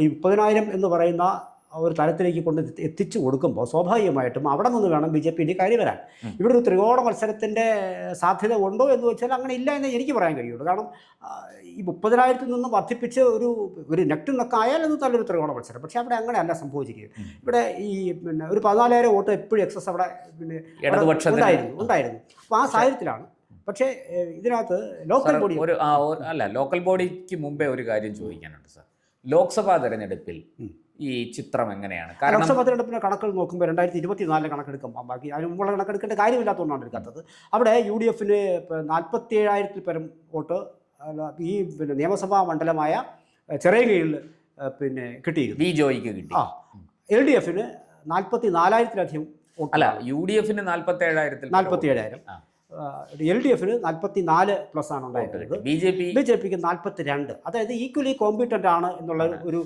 ഈ 30,000 എന്ന് പറയുന്ന ഒരു തലത്തിലേക്ക് കൊണ്ട് എത്തിച്ചു കൊടുക്കുമ്പോൾ സ്വാഭാവികമായിട്ടും അവിടെ നിന്ന് വേണം ബി ജെ പിൻ്റെ കാര്യം വരാൻ. ഇവിടെ ഒരു ത്രികോണ മത്സരത്തിൻ്റെ സാധ്യത ഉണ്ടോ എന്ന് വെച്ചാൽ അങ്ങനെ ഇല്ല എന്ന് എനിക്ക് പറയാൻ കഴിയുള്ളൂ. കാരണം ഈ 30,000 നിന്നും വർദ്ധിപ്പിച്ച് ഒരു നെക്ക് നെക്കായാൽ അത് നല്ലൊരു ത്രികോണ മത്സരം. പക്ഷേ അവിടെ അങ്ങനെയല്ല സംഭവിച്ചിരിക്കുന്നത്. ഇവിടെ ഈ ഒരു 14,000 വോട്ട് എപ്പോഴും എക്സസ് അവിടെ ഉണ്ടായിരുന്നു. അപ്പോൾ ആ സാഹചര്യത്തിലാണ്. പക്ഷേ ഇതിനകത്ത് ലോക്കൽ ബോഡി ലോക്കൽ ബോഡിക്ക് മുമ്പേ ഒരു കാര്യം ചോദിക്കാനുണ്ട് സാർ. ലോക്സഭാ തെരഞ്ഞെടുപ്പിൽ ഈ ചിത്രം എങ്ങനെയാണ്? കാരണം ലോക്സഭാ തെരഞ്ഞെടുപ്പിൻ്റെ കണക്കുകൾ നോക്കുമ്പോൾ 2024 കണക്കെടുക്കുമ്പോൾ ബാക്കി അതിന് മുമ്പുള്ള കണക്കെടുക്കേണ്ട കാര്യമില്ലാത്തതുകൊണ്ടാണ് എടുക്കാത്തത്. അവിടെ UDF 47,000 പരം വോട്ട് ഈ നിയമസഭാ മണ്ഡലമായ ചിറയൻകീഴിൽ കിട്ടിയിരുന്നു. ബി ജോയിക്ക് കിട്ടി. LDF 44,000-ലധികം വോട്ട്. അല്ല, UDF 47,000. LDF 44+ ആണ് ഉണ്ടായിരുന്നത്. ബി ജെ പിക്ക് 42. അതായത് ഈക്വലി കോമ്പീറ്റൻ്റ് ആണ് എന്നുള്ള ഒരു